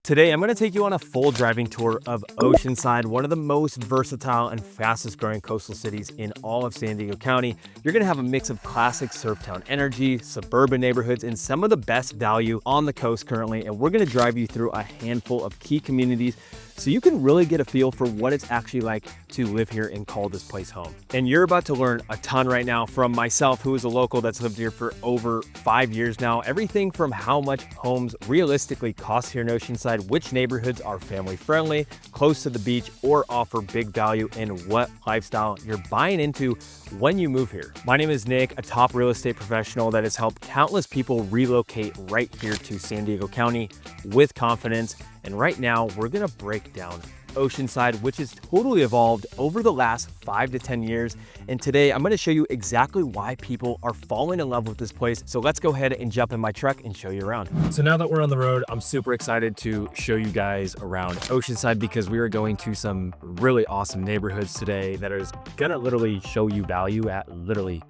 Today, I'm going to take you on a full driving tour of Oceanside, one of the most versatile and fastest growing coastal cities in all of San Diego County. You're going to have a mix of classic surf town energy, suburban neighborhoods, and some of the best value on the coast currently. And we're going to drive you through a handful of key communities so you can really get a feel for what it's actually like to live here and call this place home. And you're about to learn a ton right now from myself, who is a local that's lived here for over 5 years now. Everything from how much homes realistically cost here in Oceanside, which neighborhoods are family friendly, close to the beach, or offer big value, and what lifestyle you're buying into when you move here. My name is Nick, a top real estate professional that has helped countless people relocate right here to San Diego County with confidence. And right now we're gonna break down Oceanside, which has totally evolved over the last 5 to 10 years. And today I'm going to show you exactly why people are falling in love with this place. So let's go ahead and jump in my truck and show you around. So now that we're on the road, I'm super excited to show you guys around Oceanside because we are going to some really awesome neighborhoods today that is going to literally show you value at literally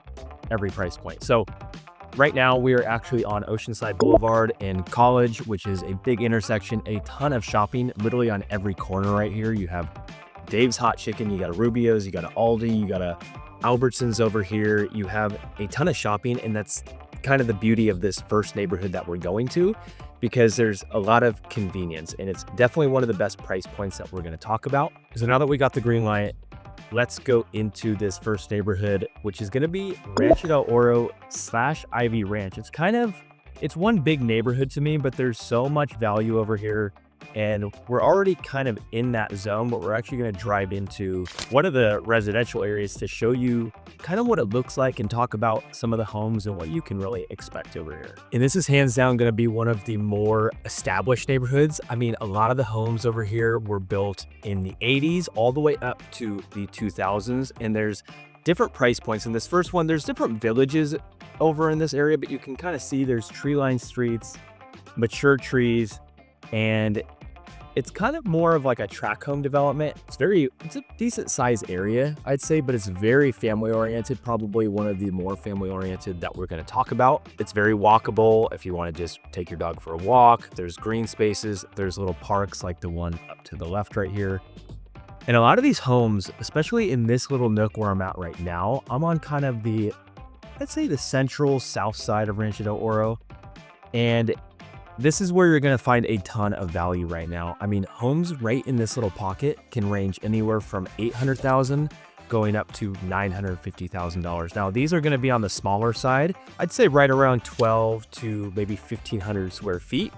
every price point. So right now, we are actually on Oceanside Boulevard in College, which is a big intersection, a ton of shopping, literally on every corner right here. You have Dave's Hot Chicken, you got a Rubio's, you got an Aldi, you got a Albertsons over here. You have a ton of shopping, and that's kind of the beauty of this first neighborhood that we're going to, because there's a lot of convenience, and it's definitely one of the best price points that we're going to talk about. So now that we got the green light, let's go into this first neighborhood, which is going to be Rancho del Oro / Ivy Ranch. It's one big neighborhood to me, but there's so much value over here. And we're already kind of in that zone, but we're actually going to drive into one of the residential areas to show you kind of what it looks like and talk about some of the homes and what you can really expect over here. And this is hands down going to be one of the more established neighborhoods. I mean, a lot of the homes over here were built in the 80s all the way up to the 2000s. And there's different price points. In this first one, there's different villages over in this area, but you can kind of see there's tree-lined streets, mature trees, and it's kind of more of like a tract home development. It's a decent sized area, I'd say, but it's very family oriented, probably one of the more family oriented that we're going to talk about. It's very walkable if you want to just take your dog for a walk. There's green spaces, there's little parks like the one up to the left right here. And a lot of these homes, especially in this little nook where I'm at right now, I'm on kind of I'd say the central south side of Rancho del Oro. And this is where you're going to find a ton of value right now. I mean, homes right in this little pocket can range anywhere from $800,000 going up to $950,000. Now, these are going to be on the smaller side. I'd say right around 12 to maybe 1,500 square feet.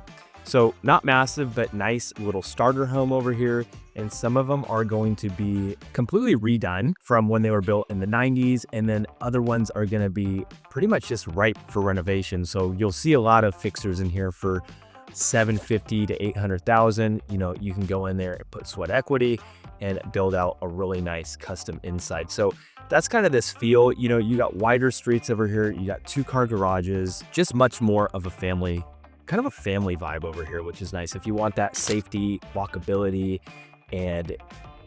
So not massive, but nice little starter home over here. And some of them are going to be completely redone from when they were built in the 90s. And then other ones are going to be pretty much just ripe for renovation. So you'll see a lot of fixers in here for $750,000 to $800,000. You know, you can go in there and put sweat equity and build out a really nice custom inside. So that's kind of this feel. You know, you got wider streets over here. You got 2-car garages, just much more of a family, kind of a family vibe over here, which is nice. If you want that safety, walkability, and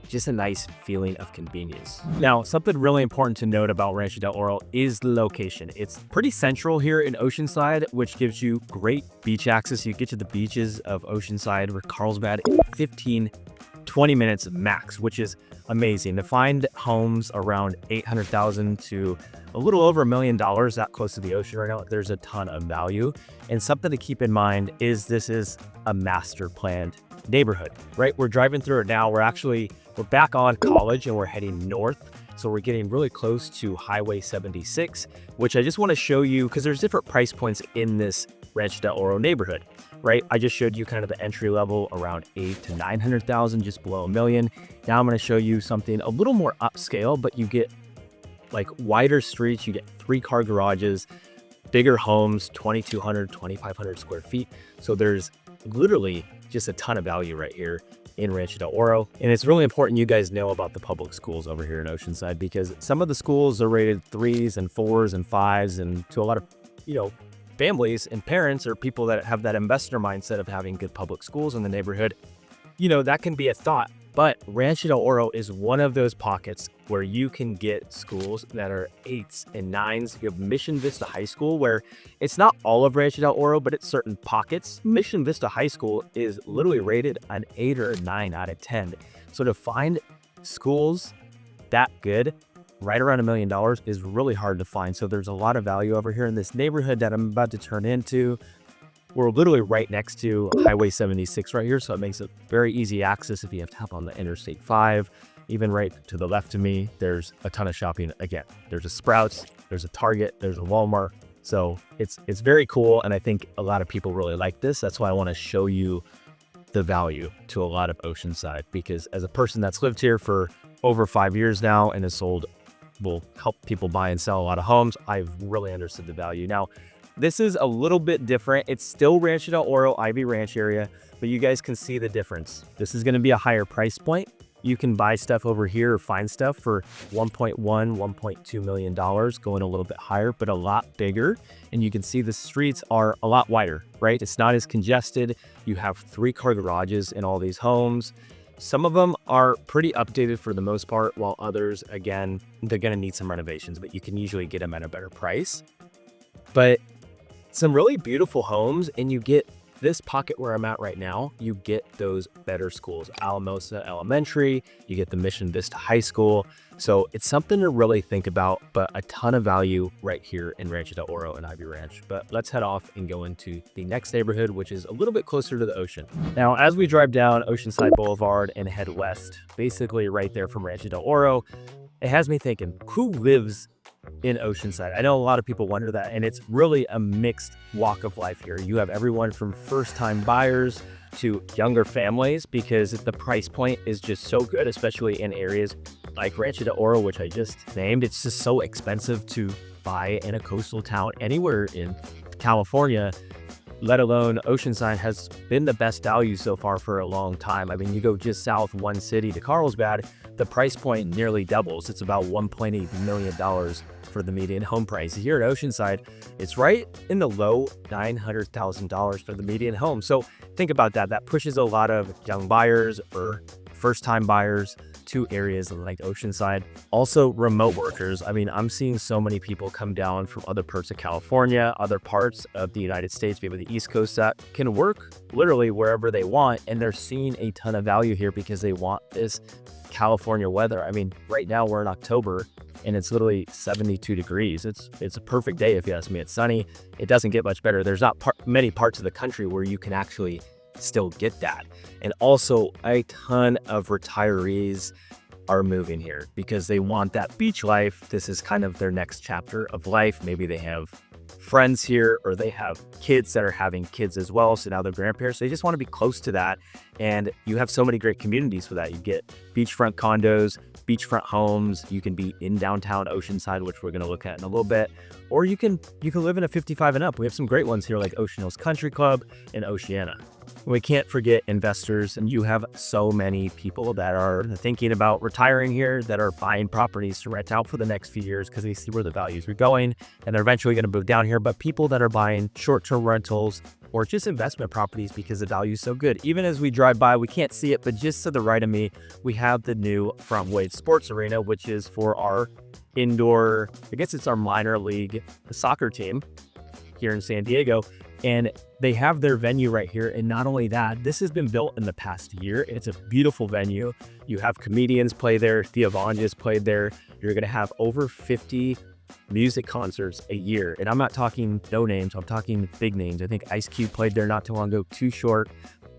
just a nice feeling of convenience. Now, something really important to note about Rancho del Oro is the location. It's pretty central here in Oceanside, which gives you great beach access. You get to the beaches of Oceanside or Carlsbad in 15-20 minutes max, which is amazing. To find homes around $800,000 to a little over $1 million that close to the ocean right now, there's a ton of value. And something to keep in mind is this is a master planned neighborhood, right? We're driving through it now. We're back on College and we're heading north. So we're getting really close to Highway 76, which I just want to show you because there's different price points in this Rancho del Oro neighborhood, right? I just showed you kind of the entry level around $800,000 to $900,000, just below $1 million. Now I'm going to show you something a little more upscale, but you get like wider streets, you get 3-car garages, bigger homes, 2,200, 2,500 square feet. So there's literally just a ton of value right here in Rancho del Oro. And it's really important you guys know about the public schools over here in Oceanside, because some of the schools are rated 3s and 4s and 5s, and to a lot of, you know, families and parents or people that have that investor mindset of having good public schools in the neighborhood, you know, that can be a thought But Rancho del Oro is one of those pockets where you can get schools that are 8s and 9s. You have Mission Vista High School, where it's not all of Rancho del Oro, but it's certain pockets. Mission Vista High School is literally rated an 8 or a 9 out of 10. So to find schools that good, right around $1 million, is really hard to find. So there's a lot of value over here in this neighborhood that I'm about to turn into. We're literally right next to Highway 76 right here, so it makes it very easy access if you have to hop on the Interstate 5. Even right to the left of me, there's a ton of shopping. Again, there's a Sprouts, there's a Target, there's a Walmart. So it's very cool, and I think a lot of people really like this. That's why I want to show you the value to a lot of Oceanside, because as a person that's lived here for over 5 years now and has will help people buy and sell a lot of homes, I've really understood the value. Now, this is a little bit different. It's still Rancho del Oro, Ivy Ranch area, but you guys can see the difference. This is going to be a higher price point. You can buy stuff over here or find stuff for $1.1, $1.2 million, going a little bit higher, but a lot bigger. And you can see the streets are a lot wider, right? It's not as congested. You have 3-car garages in all these homes. Some of them are pretty updated for the most part, while others, again, they're going to need some renovations, but you can usually get them at a better price. But some really beautiful homes, and you get this pocket where I'm at right now, you get those better schools. Alamosa Elementary, you get the Mission Vista High School. So it's something to really think about, but a ton of value right here in Rancho del Oro and Ivy Ranch. But let's head off and go into the next neighborhood, which is a little bit closer to the ocean. Now, as we drive down Oceanside Boulevard and head west, basically right there from Rancho del Oro, it has me thinking, who lives in Oceanside? I know a lot of people wonder that, and it's really a mixed walk of life here. You have everyone from first-time buyers to younger families, because the price point is just so good, especially in areas like Rancho del Oro, which I just named. It's just so expensive to buy in a coastal town anywhere in California, let alone Oceanside has been the best value so far for a long time. I mean, you go just south one city to Carlsbad, the price point nearly doubles. It's about $1.8 million for the median home price. Here at Oceanside, it's right in the low $900,000 for the median home. So think about that. That pushes a lot of young buyers or first-time buyers to areas like Oceanside. Also, remote workers. I mean, I'm seeing so many people come down from other parts of California, other parts of the United States, maybe the East Coast, that can work literally wherever they want, and they're seeing a ton of value here because they want this California weather. I mean, right now we're in October and it's literally 72 degrees. It's a perfect day if you ask me. It's sunny. It doesn't get much better. There's not many parts of the country where you can actually still get that. And also, a ton of retirees are moving here because they want that beach life. This is kind of their next chapter of life. Maybe they have friends here, or they have kids that are having kids as well, so now they're grandparents. They just want to be close to that, and you have so many great communities for that. You get beachfront condos, beachfront homes. You can be in downtown Oceanside, which we're going to look at in a little bit, or you can live in a 55 and up. We have some great ones here like Ocean Hills Country Club and Oceana. We can't forget investors, and you have so many people that are thinking about retiring here, that are buying properties to rent out for the next few years because they see where the values are going, and they're eventually going to move down here. But people that are buying short-term rentals or just investment properties because the value is so good. Even as we drive by, we can't see it, but just to the right of me, we have the new Front Wade Sports Arena, which is for our indoor, I guess it's our minor league soccer team here in San Diego. And they have their venue right here. And not only that, this has been built in the past year. It's a beautiful venue. You have comedians play there. Thea Vaughn just played there. You're going to have over 50 music concerts a year. And I'm not talking no names. I'm talking big names. I think Ice Cube played there not too long ago. Too Short.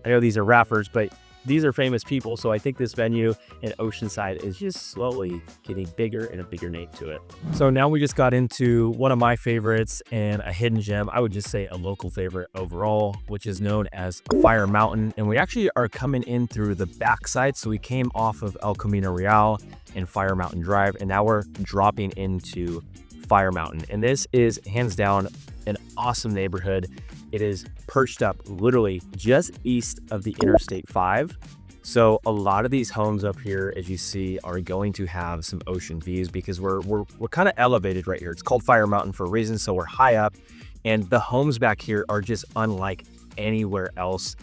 I know these are rappers, but these are famous people. So I think this venue in Oceanside is just slowly getting bigger and a bigger name to it. So now we just got into one of my favorites and a hidden gem. I would just say a local favorite overall, which is known as Fire Mountain. And we actually are coming in through the backside. So we came off of El Camino Real and Fire Mountain Drive, and now we're dropping into Fire Mountain. And this is hands down an awesome neighborhood. It is perched up literally just east of the Interstate 5. So a lot of these homes up here, as you see, are going to have some ocean views because we're kind of elevated right here. It's called Fire Mountain for a reason. So we're high up, and the homes back here are just unlike anywhere else.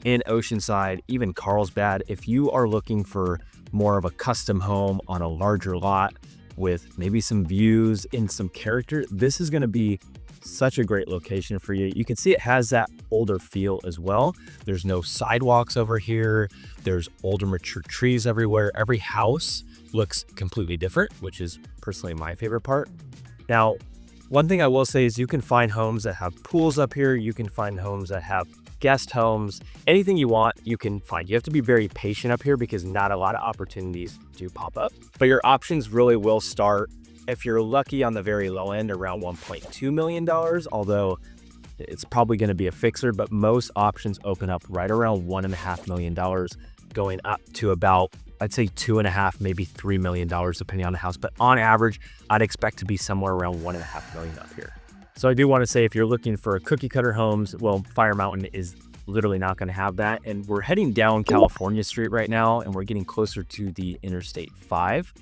in Oceanside, even Carlsbad, if you are looking for more of a custom home on a larger lot with maybe some views and some character, this is going to be such a great location for you. You can see it has that older feel as well. There's no sidewalks over here. There's older mature trees everywhere. Every house looks completely different, which is personally my favorite part. Now, one thing I will say is you can find homes that have pools up here. You can find homes that have guest homes. Anything you want, you can find. You have to be very patient up here because not a lot of opportunities do pop up. But your options really will start, if you're lucky, on the very low end around $1.2 million, although it's probably going to be a fixer, but most options open up right around $1.5 million, going up to about, I'd say $2.5, maybe $3 million, depending on the house. But on average, I'd expect to be somewhere around $1.5 million up here. So I do want to say, if you're looking for cookie cutter homes, well, Fire Mountain is literally not going to have that. And we're heading down California Street right now, and we're getting closer to the Interstate 5.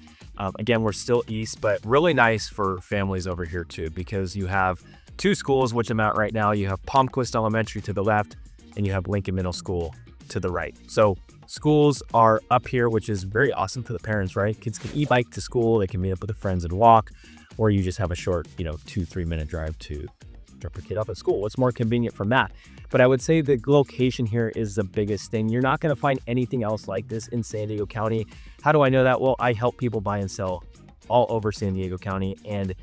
Again, we're still east, but really nice for families over here too, because you have two schools, which I'm at right now. You have Palmquist Elementary to the left, and you have Lincoln Middle School to the right. So schools are up here, which is very awesome for the parents, right? Kids can e-bike to school, they can meet up with their friends and walk, or you just have a short, 2-3 minute drive to drop your kid off at school. What's more convenient from that? But I would say the location here is the biggest thing. You're not going to find anything else like this in San Diego County. How do I know that? Well, I help people buy and sell all over San Diego County, and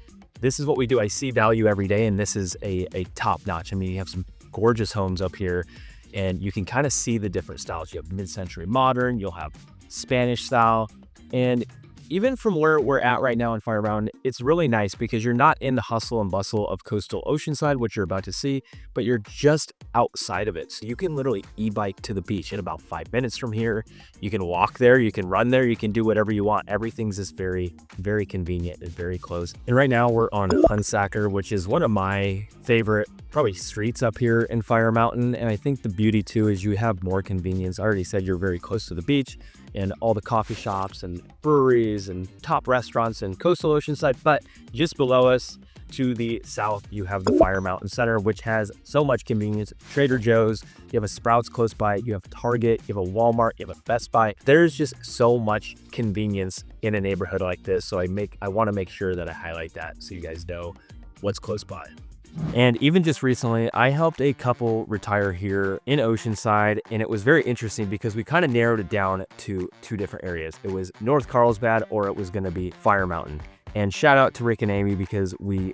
this is what we do. I see value every day, and this is a top notch. I mean, you have some gorgeous homes up here, and you can kind of see the different styles. You have mid-century modern, you'll have Spanish style, and even from where we're at right now in Fire Mountain, it's really nice because you're not in the hustle and bustle of coastal Oceanside, which you're about to see, but you're just outside of it. So you can literally e-bike to the beach in about 5 minutes from here. You can walk there, you can run there, you can do whatever you want. Everything's just very, very convenient and very close. And right now we're on Hunsacker, which is one of my favorite probably streets up here in Fire Mountain. And I think the beauty too is you have more convenience. I already said you're very close to the beach and all the coffee shops and breweries and top restaurants in coastal Oceanside. But just below us to the south, you have the Fire Mountain Center, which has so much convenience. Trader Joe's, you have a Sprouts close by, you have Target, you have a Walmart, you have a Best Buy. There's just so much convenience in a neighborhood like this. So I want to make sure that I highlight that so you guys know what's close by. And even just recently, I helped a couple retire here in Oceanside, and it was very interesting because we kind of narrowed it down to two different areas. It was North Carlsbad, or it was going to be Fire Mountain. And shout out to Rick and Amy because we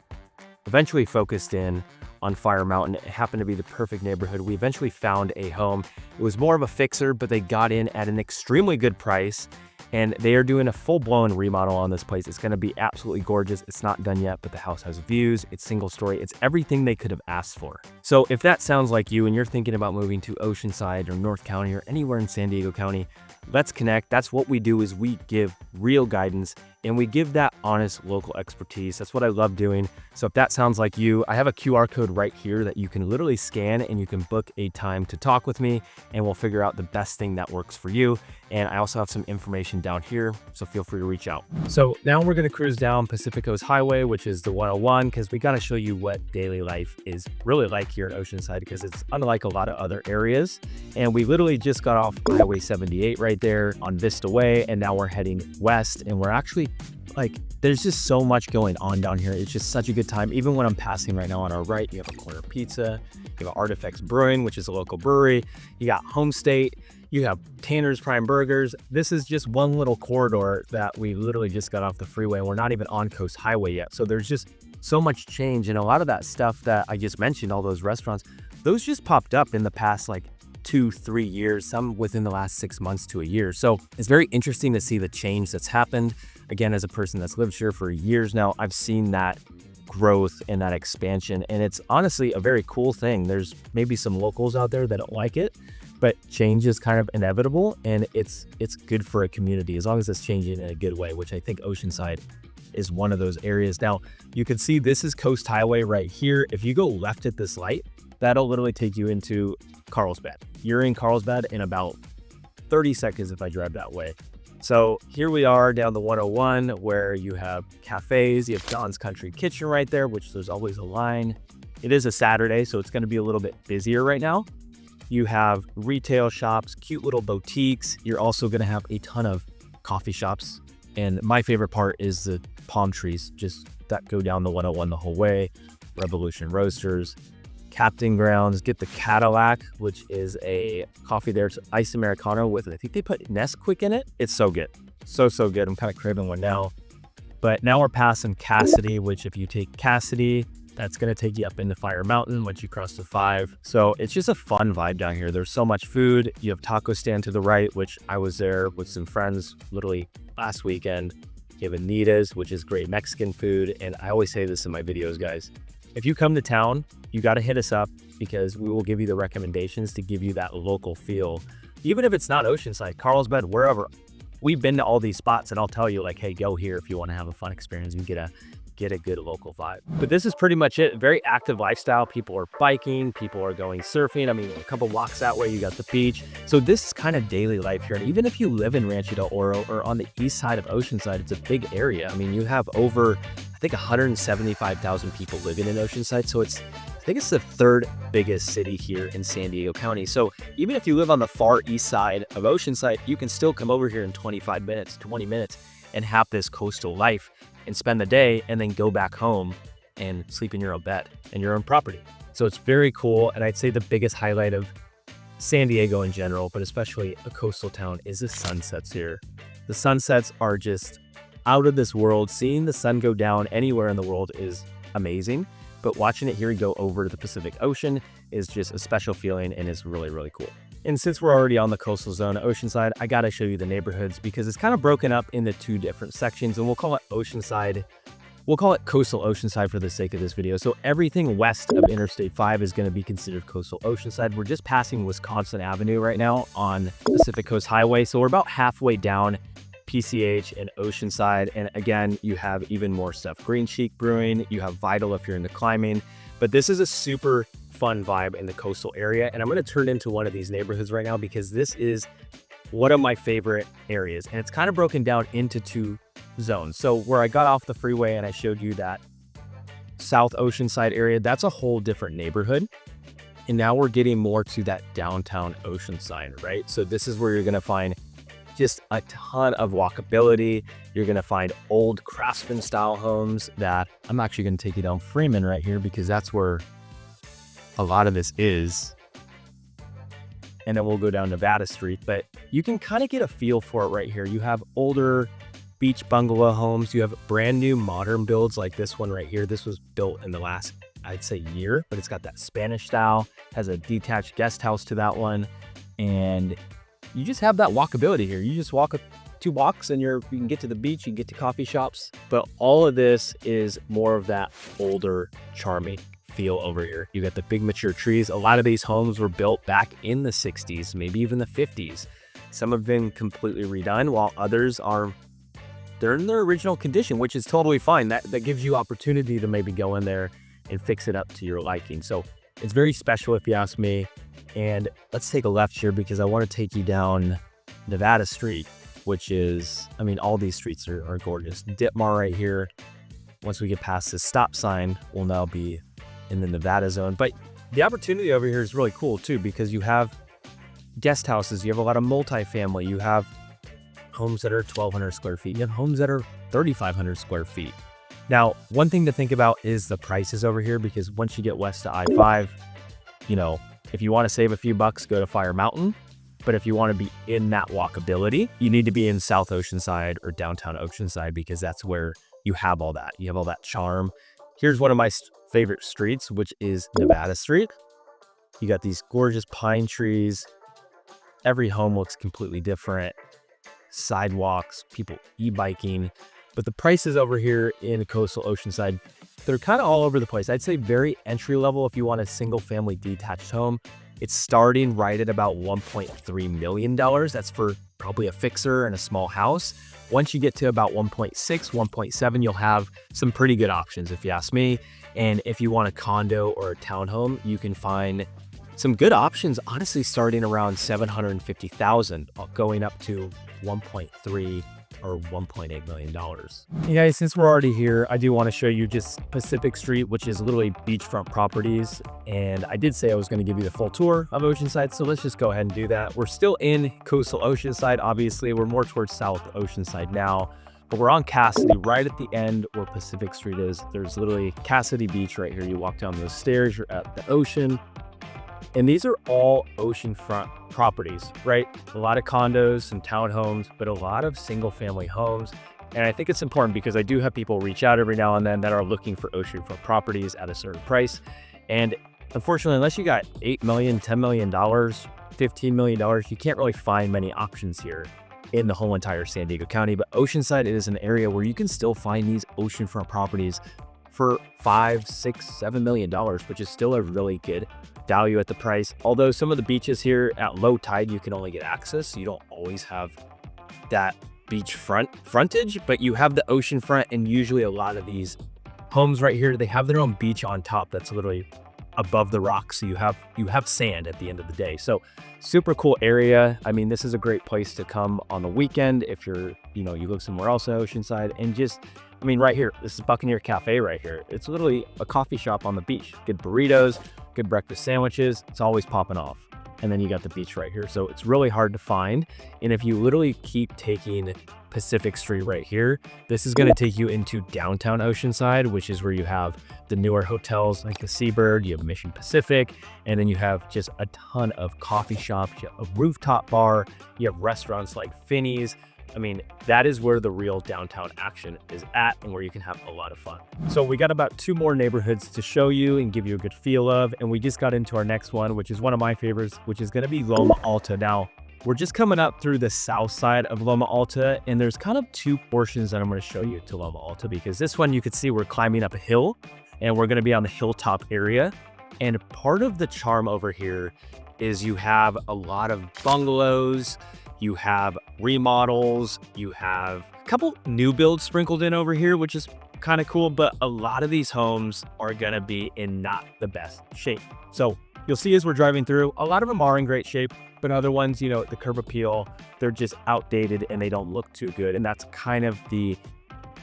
eventually focused in on Fire Mountain. It happened to be the perfect neighborhood. We eventually found a home. It was more of a fixer, but they got in at an extremely good price. And they are doing a full-blown remodel on this place. It's going to be absolutely gorgeous. It's not done yet, but the house has views. It's single story. It's everything they could have asked for. So if that sounds like you and you're thinking about moving to Oceanside or North County or anywhere in San Diego County, let's connect. That's what we do, is we give real guidance and we give that honest local expertise. That's what I love doing. So if that sounds like you, I have a QR code right here that you can literally scan and you can book a time to talk with me, and we'll figure out the best thing that works for you. And I also have some information down here, so feel free to reach out. So now we're going to cruise down Pacific Coast Highway, which is the 101, because we got to show you what daily life is really like here in Oceanside, because it's unlike a lot of other areas. And we literally just got off Highway 78 right there on Vista Way, and now we're heading west, and we're actually there's just so much going on down here. It's just such a good time. Even when I'm passing right now on our right, you have a Corner Pizza, you have Artifacts Brewing, which is a local brewery. You got Home State, you have Tanner's Prime Burgers. This is just one little corridor that we literally just got off the freeway. We're not even on Coast Highway yet. So there's just so much change. And a lot of that stuff that I just mentioned, all those restaurants, those just popped up in the past 2-3 years, some within the last 6 months to a year. So it's very interesting to see the change that's happened. Again, as a person that's lived here for years now, I've seen that growth and that expansion, and it's honestly a very cool thing. There's maybe some locals out there that don't like it, but change is kind of inevitable, and it's good for a community as long as it's changing in a good way, which I think Oceanside is one of those areas. Now, you can see this is Coast Highway right here. If you go left at this light, that'll literally take you into Carlsbad. You're in Carlsbad in about 30 seconds if I drive that way. So here we are down the 101, where you have cafes. You have John's Country Kitchen right there, which there's always a line. It is a Saturday, so it's going to be a little bit busier right now. You have retail shops, cute little boutiques. You're also going to have a ton of coffee shops. And my favorite part is the palm trees just that go down the 101 the whole way. Revolution Roasters, Captain Grounds, get the Cadillac, which is a coffee there. It's iced Americano with, I think they put Nesquik in it. It's so good. So good. I'm kind of craving one now. But now we're passing Cassidy, which if you take Cassidy, that's going to take you up into Fire Mountain once you cross the 5. So it's just a fun vibe down here. There's so much food. You have taco stand to the right, which I was there with some friends literally last weekend. You have Anita's, which is great Mexican food. And I always say this in my videos, guys. If you come to town, you got to hit us up because we will give you the recommendations to give you that local feel. Even if it's not Oceanside, Carlsbad, wherever. We've been to all these spots and I'll tell you like, hey, go here if you want to have a fun experience and get a good local vibe. But this is pretty much it. Very active lifestyle. People are biking, people are going surfing. I mean, a couple walks that way, you got the beach. So this is kind of daily life here. And even if you live in Rancho Del Oro or on the east side of Oceanside, it's a big area. I mean, you have over, I think 175,000 people living in Oceanside. So I think it's the 3rd biggest city here in San Diego County. So even if you live on the far east side of Oceanside, you can still come over here in 25 minutes, 20 minutes and have this coastal life and spend the day and then go back home and sleep in your own bed and your own property. So it's very cool. And I'd say the biggest highlight of San Diego in general, but especially a coastal town, is the sunsets here. The sunsets are just out of this world. Seeing the sun go down anywhere in the world is amazing. But watching it here go over to the Pacific Ocean is just a special feeling and is really, really cool. And since we're already on the coastal zone, Oceanside, I gotta show you the neighborhoods because it's kind of broken up into 2 different sections, and we'll call it Oceanside. We'll call it Coastal Oceanside for the sake of this video. So everything west of Interstate 5 is gonna be considered Coastal Oceanside. We're just passing Wisconsin Avenue right now on Pacific Coast Highway. So we're about halfway down PCH and Oceanside. And again, you have even more stuff. Green Cheek Brewing, you have Vital if you're into climbing, but this is a super fun vibe in the coastal area. And I'm going to turn into one of these neighborhoods right now because this is one of my favorite areas. And it's kind of broken down into 2 zones. So where I got off the freeway and I showed you that South Oceanside area, that's a whole different neighborhood. And now we're getting more to that downtown Oceanside, right? So this is where you're going to find just a ton of walkability. You're going to find old craftsman style homes that I'm actually going to take you down Freeman right here because that's where a lot of this is. And then we'll go down Nevada Street, but you can kind of get a feel for it right here. You have older beach bungalow homes. You have brand new modern builds like this one right here. This was built in the last, I'd say, year, but it's got that Spanish style, has a detached guest house to that one. And you just have that walkability here. You just walk 2 blocks and you can get to the beach, you can get to coffee shops. But all of this is more of that older, charming feel over here. You got the big mature trees. A lot of these homes were built back in the 60s, maybe even the 50s. Some have been completely redone, while others they're in their original condition, which is totally fine. That gives you opportunity to maybe go in there and fix it up to your liking. So it's very special if you ask me. And let's take a left here because I want to take you down Nevada Street, which is, I mean, all these streets are gorgeous. Ditmar right here. Once we get past this stop sign, we'll now be in the Nevada zone. But the opportunity over here is really cool too, because you have guest houses, you have a lot of multifamily, you have homes that are 1,200 square feet, you have homes that are 3,500 square feet. Now, one thing to think about is the prices over here, because once you get west of I-5, you know, if you want to save a few bucks, go to Fire Mountain. But if you want to be in that walkability, you need to be in South Oceanside or downtown Oceanside, because that's where you have all that. You have all that charm. Here's one of my favorite streets, which is Nevada Street. You got these gorgeous pine trees. Every home looks completely different. Sidewalks, people e-biking. But the prices over here in coastal Oceanside, they're kind of all over the place. I'd say very entry level if you want a single family detached home. It's starting right at about $1.3 million. That's for probably a fixer and a small house. Once you get to about 1.6, 1.7, you'll have some pretty good options if you ask me. And if you want a condo or a townhome, you can find some good options, honestly, starting around 750,000, going up to 1.3 or $1.8 million. Hey guys, since we're already here, I do want to show you just Pacific Street, which is literally beachfront properties. And I did say I was going to give you the full tour of Oceanside, so let's just go ahead and do that. We're still in coastal Oceanside, obviously. We're more towards South Oceanside now, but we're on Cassidy, right at the end where Pacific Street is. There's literally Cassidy Beach right here. You walk down those stairs, you're at the ocean. And these are all oceanfront properties, right? A lot of condos, some townhomes, but a lot of single family homes. And I think it's important because I do have people reach out every now and then that are looking for oceanfront properties at a certain price. And unfortunately, unless you got $8 million, $10 million, $15 million, you can't really find many options here in the whole entire San Diego County. But Oceanside is an area where you can still find these oceanfront properties for $5, $6, $7 million, which is still a really good value at the price. Although some of the beaches here at low tide, you can only get access. So you don't always have that beach frontage, but you have the ocean front. And usually a lot of these homes right here, they have their own beach on top that's literally above the rocks. So you have sand at the end of the day. So super cool area. I mean, this is a great place to come on the weekend if you live somewhere else in Oceanside. And just, I mean, right here, this is Buccaneer Cafe right here. It's literally a coffee shop on the beach. Good burritos, good breakfast sandwiches. It's always popping off. And then you got the beach right here. So it's really hard to find. And if you literally keep taking Pacific Street right here, this is going to take you into downtown Oceanside, which is where you have the newer hotels like the Seabird, you have Mission Pacific, and then you have just a ton of coffee shops, you have a rooftop bar, you have restaurants like Finney's. I mean, that is where the real downtown action is at and where you can have a lot of fun. So we got about 2 more neighborhoods to show you and give you a good feel of. And we just got into our next one, which is one of my favorites, which is going to be Loma Alta. Now, we're just coming up through the south side of Loma Alta, and there's kind of 2 portions that I'm going to show you to Loma Alta, because this one you could see we're climbing up a hill and we're going to be on the hilltop area. And part of the charm over here is you have a lot of bungalows, you have remodels, you have a couple new builds sprinkled in over here, which is kind of cool, but a lot of these homes are gonna be in not the best shape. So you'll see as we're driving through, a lot of them are in great shape, but other ones, the curb appeal, they're just outdated and they don't look too good. And that's kind of the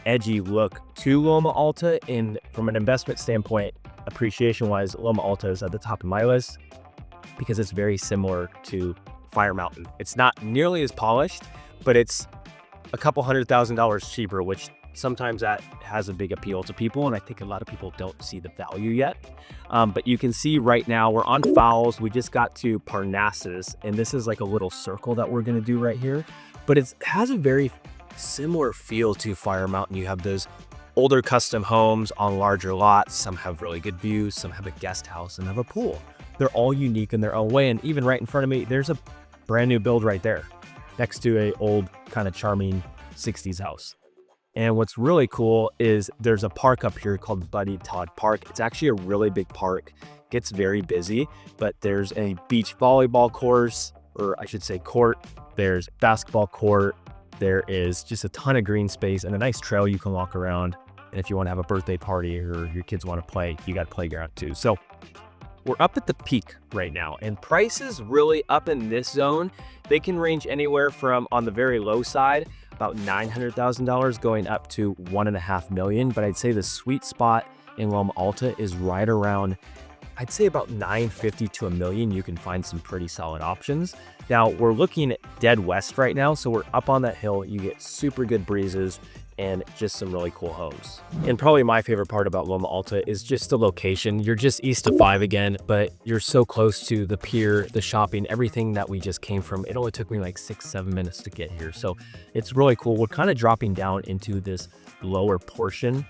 edgy look to Loma Alta. And from an investment standpoint, appreciation-wise, Loma Alta is at the top of my list because it's very similar to Fire Mountain. It's not nearly as polished, but it's a couple $100,000 cheaper, which sometimes that has a big appeal to people. And I think a lot of people don't see the value yet. But you can see right now we're on Fowles. We just got to Parnassus, and this is like a little circle that we're going to do right here. But it has a very similar feel to Fire Mountain. You have those older custom homes on larger lots. Some have really good views. Some have a guest house and have a pool. They're all unique in their own way. And even right in front of me, there's a brand new build right there next to a old kind of charming 60s house. And what's really cool is there's a park up here called Buddy Todd Park. It's actually a really big park, gets very busy, but there's a beach volleyball course, or I should say court. There's basketball court. There is just a ton of green space and a nice trail you can walk around. And if you want to have a birthday party or your kids want to play, you got a playground too. So we're up at the peak right now, and prices really up in this zone. They can range anywhere from, on the very low side, about $900,000 going up to $1.5 million. But I'd say the sweet spot in Loma Alta is right around, I'd say about $950,000 to $1 million. You can find some pretty solid options. Now we're looking at dead west right now, so we're up on that hill. You get super good breezes and just some really cool homes. And probably my favorite part about Loma Alta is just the location. You're just east of 5 again, but you're so close to the pier, the shopping, everything that we just came from. It only took me like 6-7 minutes to get here. So it's really cool. We're kind of dropping down into this lower portion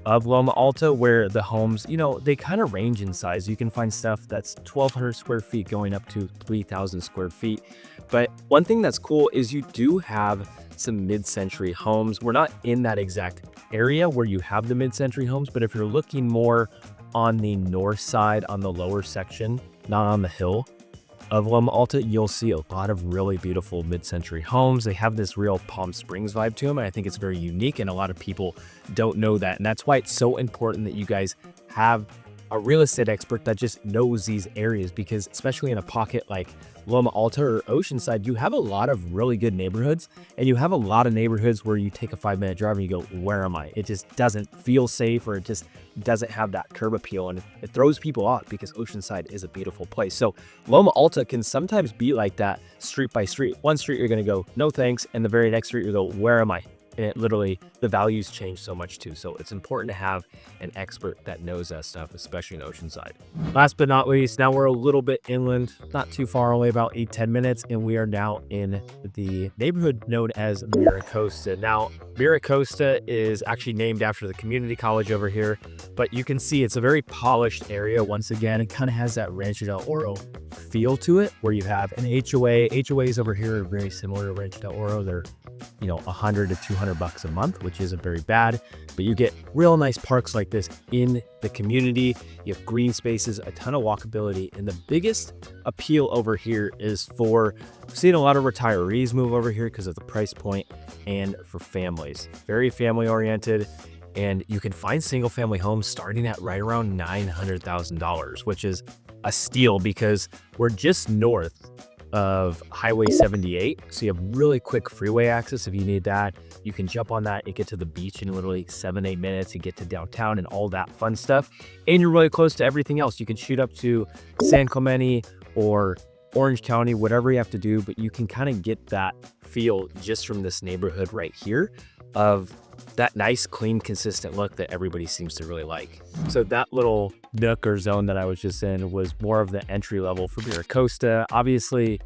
of Loma Alta where the homes, they kind of range in size. You can find stuff that's 1,200 square feet going up to 3,000 square feet. But one thing that's cool is you do have some mid-century homes. We're not in that exact area where you have the mid-century homes, but if you're looking more on the north side, on the lower section, not on the hill of Loma Alta, you'll see a lot of really beautiful mid-century homes. They have this real Palm Springs vibe to them, and I think it's very unique, and a lot of people don't know that. And that's why it's so important that you guys have a real estate expert that just knows these areas, because especially in a pocket like Loma Alta or Oceanside, you have a lot of really good neighborhoods, and you have a lot of neighborhoods where you take a 5-minute drive and you go, where am I? It just doesn't feel safe, or it just doesn't have that curb appeal, and it throws people off because Oceanside is a beautiful place. So Loma Alta can sometimes be like that, street by street. One street you're going to go, no thanks, and the very next street you go, where am I? And it literally, the values change so much too. So it's important to have an expert that knows that stuff, especially in Oceanside. Last but not least, now we're a little bit inland, not too far away, about 8-10 minutes. And we are now in the neighborhood known as Miele. Now, Miele is actually named after the community college over here, but you can see it's a very polished area. Once again, it kind of has that Rancho del Oro feel to it, where you have an HOA. HOAs over here are very similar to Rancho del Oro. They're, you know, $100 to $200 a month, which isn't very bad, but you get real nice parks like this in the community. You have green spaces, a ton of walkability, and the biggest appeal over here is for seeing a lot of retirees move over here because of the price point, and for families, very family oriented. And you can find single family homes starting at right around $900,000, which is a steal because we're just north of Highway 78. So you have really quick freeway access if you need that. You can jump on that and get to the beach in literally 7-8 minutes. You get to downtown and all that fun stuff. And you're really close to everything else. You can shoot up to San Clemente or Orange County, whatever you have to do, but you can kind of get that feel just from this neighborhood right here of that nice, clean, consistent look that everybody seems to really like. So that little nook or zone that I was just in was more of the entry level for Miele. Obviously,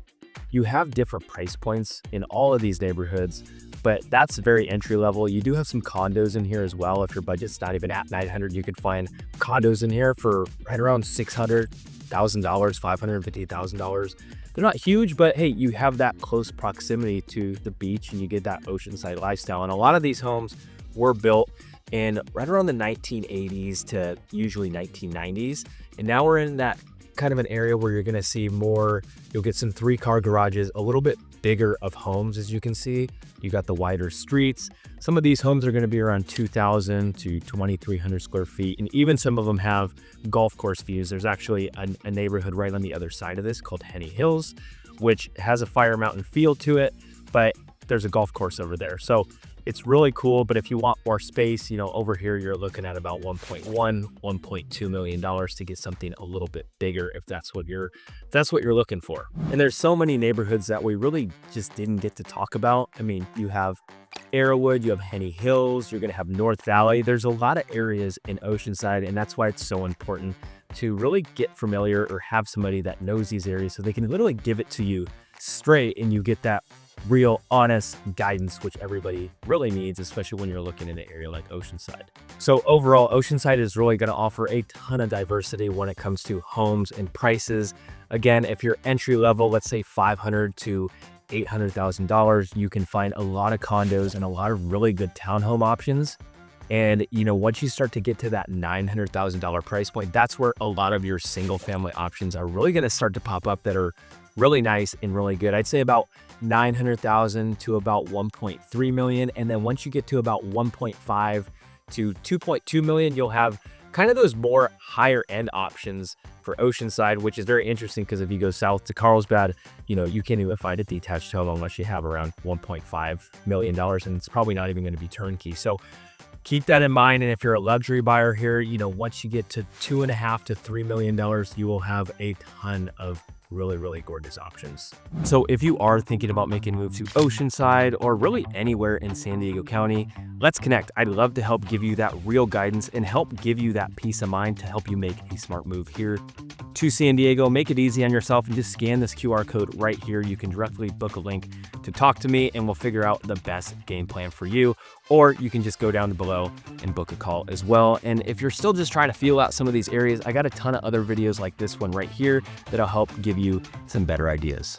you have different price points in all of these neighborhoods, but that's very entry level. You do have some condos in here as well. If your budget's not even at $900, you could find condos in here for right around $600,000, $550,000. They're not huge, but hey, you have that close proximity to the beach and you get that Oceanside lifestyle. And a lot of these homes were built in right around the 1980s to usually 1990s. And now we're in that kind of an area where you're going to see more, you'll get some 3-car garages, a little bit bigger of homes. As you can see, you got the wider streets. Some of these homes are going to be around 2,000 to 2,300 square feet. And even some of them have golf course views. There's actually a neighborhood right on the other side of this called Henny Hills, which has a Fire Mountain feel to it, but there's a golf course over there. So it's really cool. But if you want more space, you know, over here, you're looking at about $1.2 million to get something a little bit bigger if that's what you're looking for. And there's so many neighborhoods that we really just didn't get to talk about. I mean, you have Arrowwood, you have Henny Hills, you're going to have North Valley. There's a lot of areas in Oceanside, and that's why it's so important to really get familiar or have somebody that knows these areas so they can literally give it to you straight and you get that real honest guidance, which everybody really needs, especially when you're looking in an area like Oceanside. So overall, Oceanside is really going to offer a ton of diversity when it comes to homes and prices. Again, if you're entry level, let's say $500,000 to $800,000, you can find a lot of condos and a lot of really good townhome options. And, you know, once you start to get to that $900,000 price point, that's where a lot of your single family options are really going to start to pop up that are really nice and really good. I'd say about $900,000 to about $1.3 million. And then once you get to about $1.5 to $2.2 million, you'll have kind of those more higher end options for Oceanside, which is very interesting because if you go south to Carlsbad, you know, you can't even find a detached home unless you have around $1.5 million, and it's probably not even going to be turnkey. So keep that in mind. And if you're a luxury buyer here, you know, once you get to $2.5 to $3 million, you will have a ton of really gorgeous options. So if you are thinking about making a move to Oceanside or really anywhere in San Diego County, let's connect. I'd love to help give you that real guidance and help give you that peace of mind to help you make a smart move here to San Diego. Make it easy on yourself and just scan this QR code right here. You can directly book a link to talk to me and we'll figure out the best game plan for you. Or you can just go down below and book a call as well. And if you're still just trying to feel out some of these areas, I got a ton of other videos like this one right here that'll help give you some better ideas.